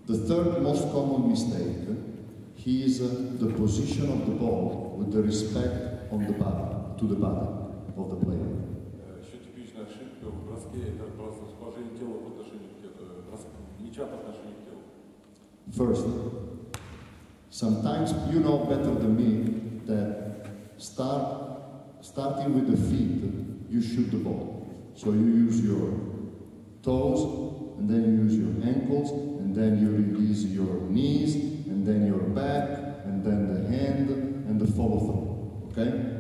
The third most common mistake is the position of the ball with the respect on the body, to the body of the player. Еще типичная ошибка в броске – это расположение тела по отношению к мяча по отношению к телу. First, sometimes you know better than me that starting with the feet, you shoot the ball. So you use your toes, and then you use your ankles, and then you release your knees, and then your back, and then the hand, and the follow-through. Okay?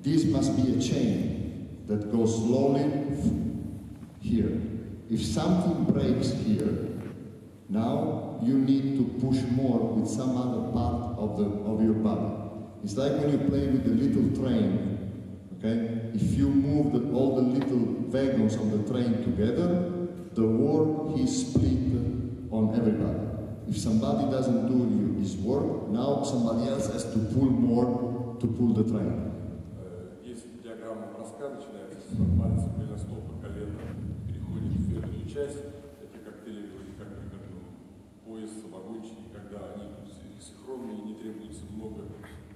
This must be a chain that goes slowly here. If something breaks here, now you need to push more with some other part of your body. It's like when you play with a little train. Okay? If you move all the little wagons of the train together, the work is split on everybody. If somebody doesn't do his work, now somebody else has to pull more to pull the train. Если диаграмма броска начинается с пальца, голеностопа, колена, переходит в верхнюю часть, это коктейль вроде как пояс, вагончики, когда они синхронные, не требуется много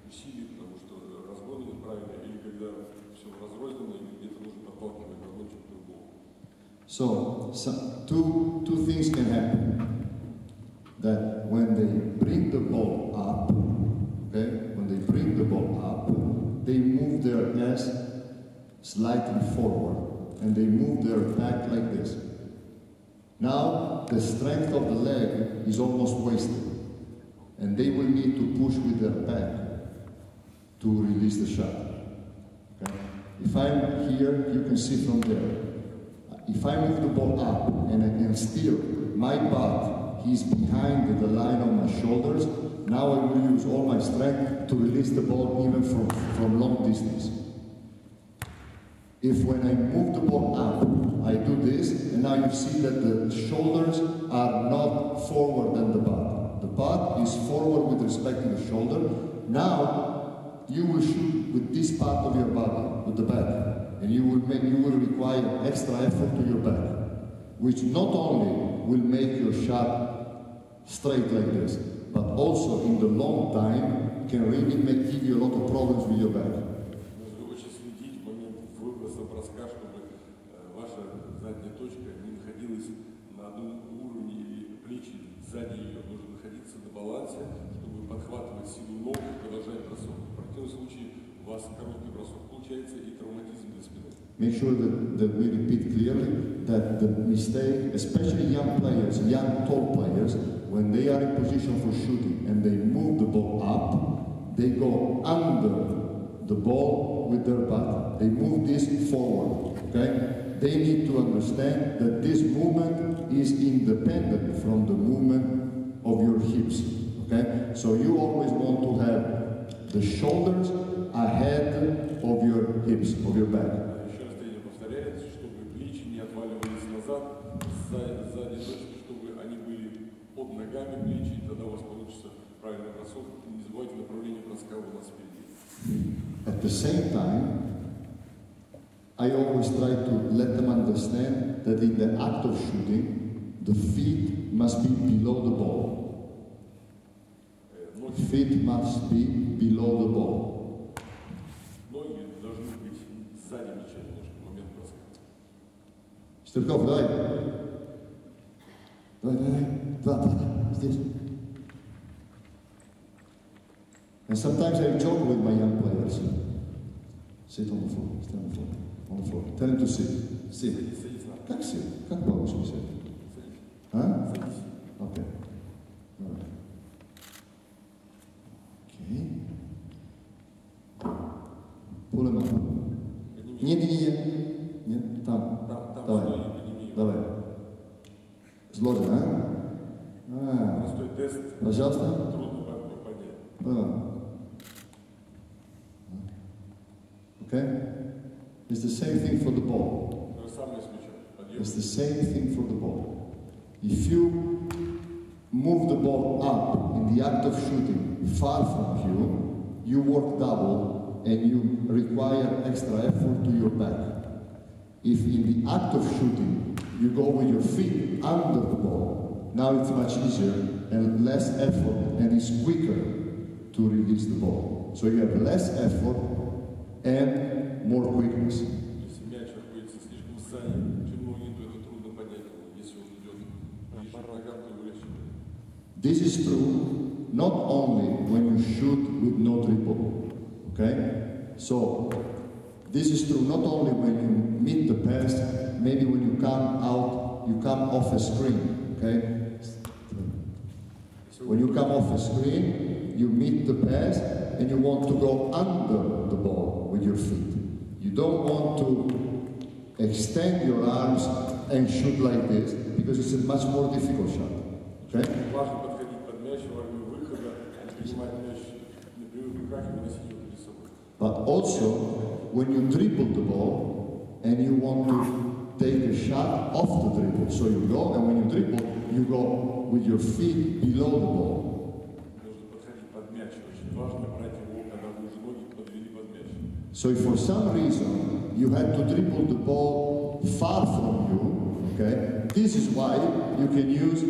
усилий, потому что разгоны неправильно, или когда все разрознено, и где-то нужно подталкивать вагончик к другому. So two things can happen. That when they bring the ball up, okay, when they bring the ball up, they move their ass slightly forward, and they move their back like this. Now the strength of the leg is almost wasted, and they will need to push with their back to release the shot. Okay? If I'm here, you can see from there. If I move the ball up and I can steer my butt, he's behind the line of my shoulders. Now I will use all my strength to release the ball even from long distance. If when I move the ball up, I do this, and now you see that the shoulders are not forward than the butt. The butt is forward with respect to the shoulder. Now you will shoot with this part of your body, with the back, and you will require extra effort to your back, which not only will make your shot straight like this, but also in the long time can really give you a lot of problems with your back. Нужно очень следить в момент выброса броска, чтобы ваша задняя точка не находилась на одном уровне или плечи сзади ее. Нужно находиться на балансе, чтобы подхватывать силу ног и продолжать бросок. В противном случае у вас короткий бросок получается и травматизм для спины. Make sure that we repeat clearly that the mistake, especially young players, young tall players, when they are in position for shooting and they move the ball up, they go under the ball with their butt. They move this forward, okay? They need to understand that this movement is independent from the movement of your hips, okay? So you always want to have the shoulders ahead of your hips, of your back. Сзади точки, чтобы они были под ногами плечи, и тогда у вас получится правильный бросок. Не забывайте направление броска у нас впереди. At the same time, I always try to let them understand that in the act of shooting, the feet must be below the ball. Feet must be below the ball. Ноги должны быть сзади мяча немножко в момент броска. Стрелков, давай. Давай, здесь. And sometimes I joke with my young players. Sit on the floor, stand on the floor, on the floor. Tell them to sit. Sit. Как sit? Как по-русски sit? А? Okay. Alright. Okay. Pull him up. Нет, там. Давай. Сложно, а? Простой тест. Пожалуйста. Трудно попадать. Okay? It's the same thing for the ball. It's the same thing for the ball. If you move the ball up in the act of shooting far from you, you work double and you require extra effort to your back. If in the act of shooting you go with your feet under the ball, now it's much easier and less effort, and it's quicker to release the ball. So you have less effort and more quickness. Если мяч находится слишком сзади, чем ноги, то это трудно поднять его. Если он идет ближе к ногам, то его легче. This is true not only when you shoot with no dribble, okay? So this is true not only when you meet the pass, maybe when you come out, you come off a screen, okay? When you come off a screen, you meet the pass and you want to go under the ball with your feet. You don't want to extend your arms and shoot like this because it's a much more difficult shot, okay? Важно подходить под мяч во время выхода, принимать мяч на прямых руках и выносить его перед собой. But also, when you dribble the ball and you want to take a shot off the dribble, so you go, and when you dribble, you go with your feet below the ball. Нужно подходить под мяч. Очень важно брать его, когда вы уже ноги подвели под мяч. So if for some reason you had to dribble the ball far from you, okay, this is why you can use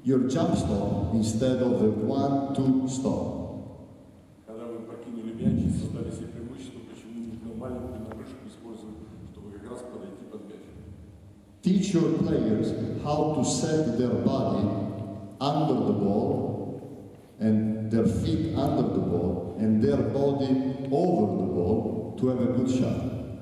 your jump stop instead of the 1-2 stop. Когда вы покинули мяч и создали себе преимущество, почему нужно маленькую нагрузку использовать, чтобы как раз подойти под мяч. Teach your players how to set their body under the ball and their feet under the ball and their body over the ball to have a good shot.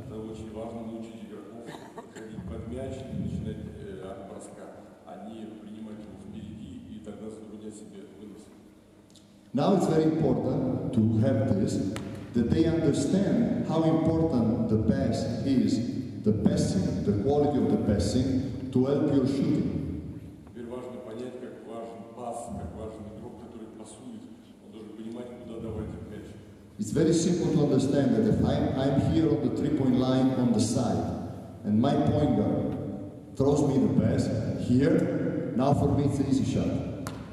Это очень важно научить игроков подходить под мяч и начинать от броска, а не принимать его впереди и тогда затруднять себе вынос. Now it's very important to have this, that they understand how important the pass is, the passing, the quality of the passing, to help your shooting. Теперь важно понять, как важен пас, как важен игрок, который пасует. Он должен понимать, куда давать мяч. It's very simple to understand that if I'm here on the three-point line on the side, and my point guard throws me the pass here, now for me it's an easy shot.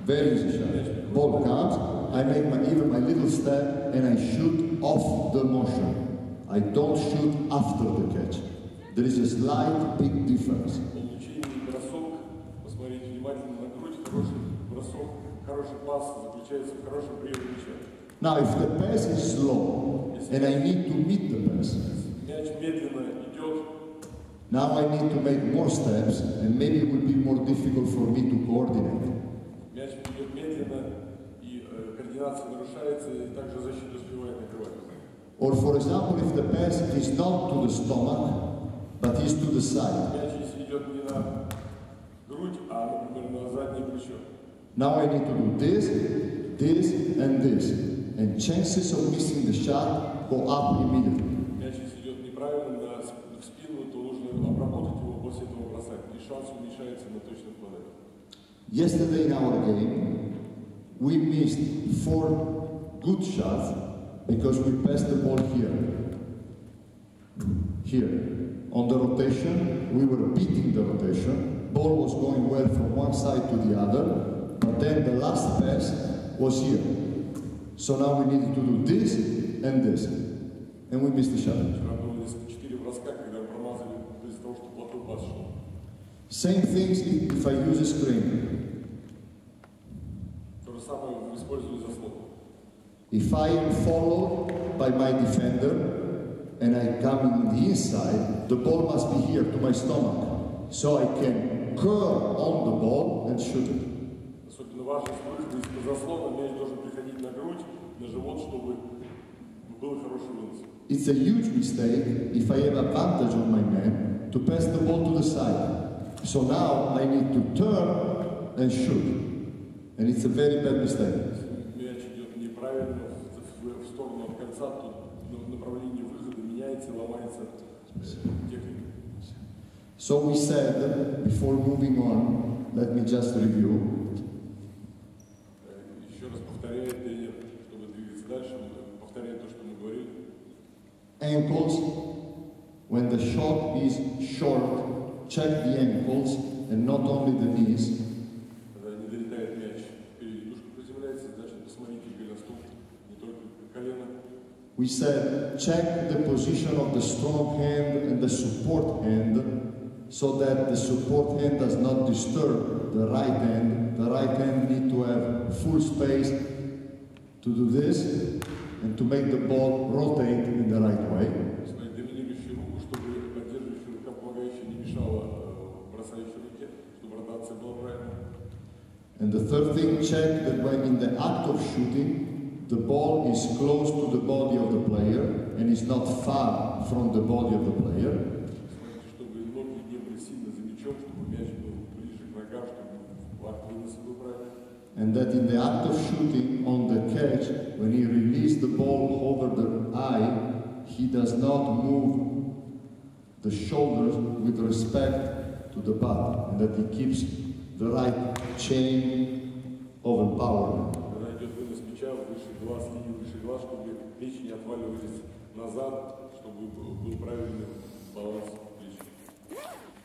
Very easy shot. Ball comes, I make even my little step, and I shoot off the motion. I don't shoot after the catch. There is a slight, big difference. Получение бросок, посмотрите внимательно на грудь, хороший бросок, хороший пас заключается в хорошем приеме мяча. Now, if the pass is slow, and I need to meet the pass, мяч медленно идет, now I need to make more steps, and maybe it will be more difficult for me to coordinate. мяч идет медленно, и координация нарушается, и также защита успевает накрывать. Or for example, if the pass is not to the stomach, but is to the side. Мяч если идет не на грудь, а, например, на заднее плечо. Now I need to do this, this, and this. And chances of missing the shot go up immediately. Мяч если идет неправильно в спину, то нужно обработать его, после этого бросать. И шанс уменьшается на точно попадание. Yesterday in our game, we missed 4 good shots because we passed the ball here. Here. On the rotation, we were beating the rotation. Ball was going well from one side to the other, but then the last pass was here. So now we needed to do this and this, and we missed the shot. Вчера было 4 броска, когда промазали из-за того, что плохой пас шел. Same things if I use a screen. То же самое использую заслон. If I am followed by my defender and I come in the inside, the ball must be here to my stomach, so I can curl on the ball and shoot it. Особенно важно с выхода из-под заслона, мяч должен приходить на грудь, на живот, чтобы был хороший вынос. It's a huge mistake if I have advantage on my man to pass the ball to the side. So now I need to turn and shoot. And it's a very bad mistake. Если мяч идет неправильно в сторону от конца, то направление выхода меняется и ломается техника. So we said, before moving on, let me just review. Еще раз повторяет тренер, чтобы двигаться дальше, повторяет то, что мы говорили. Ankles, when the shot is short, check the ankles and not only the knees. Когда не долетает мяч впереди, тушка приземляется, значит посмотрите голеностоп, не только колено. We said check the position of the strong hand and the support hand so that the support hand does not disturb the right hand. The right hand need to have full space to do this and to make the ball rotate in the right way. Ставить доминирующую руку, чтобы поддерживающая рука помогающая не мешала бросающей руке, чтобы ротация была правильной. And the third thing, check that when in the act of shooting, the ball is close to the body of the player and is not far from the body of the player. Смотрите, чтобы ноги не были сильно за мячом, чтобы мяч был ближе к ногам, чтобы акт выноса был правильный. And that in the act of shooting on the catch, when he releases the ball over the eye, he does not move the shoulders with respect to the body, and that he keeps the right chain of empowerment. Когда идет вынос мяча выше глаз, линию выше глаз, чтобы плечи не отваливались назад, чтобы был правильный баланс плеч.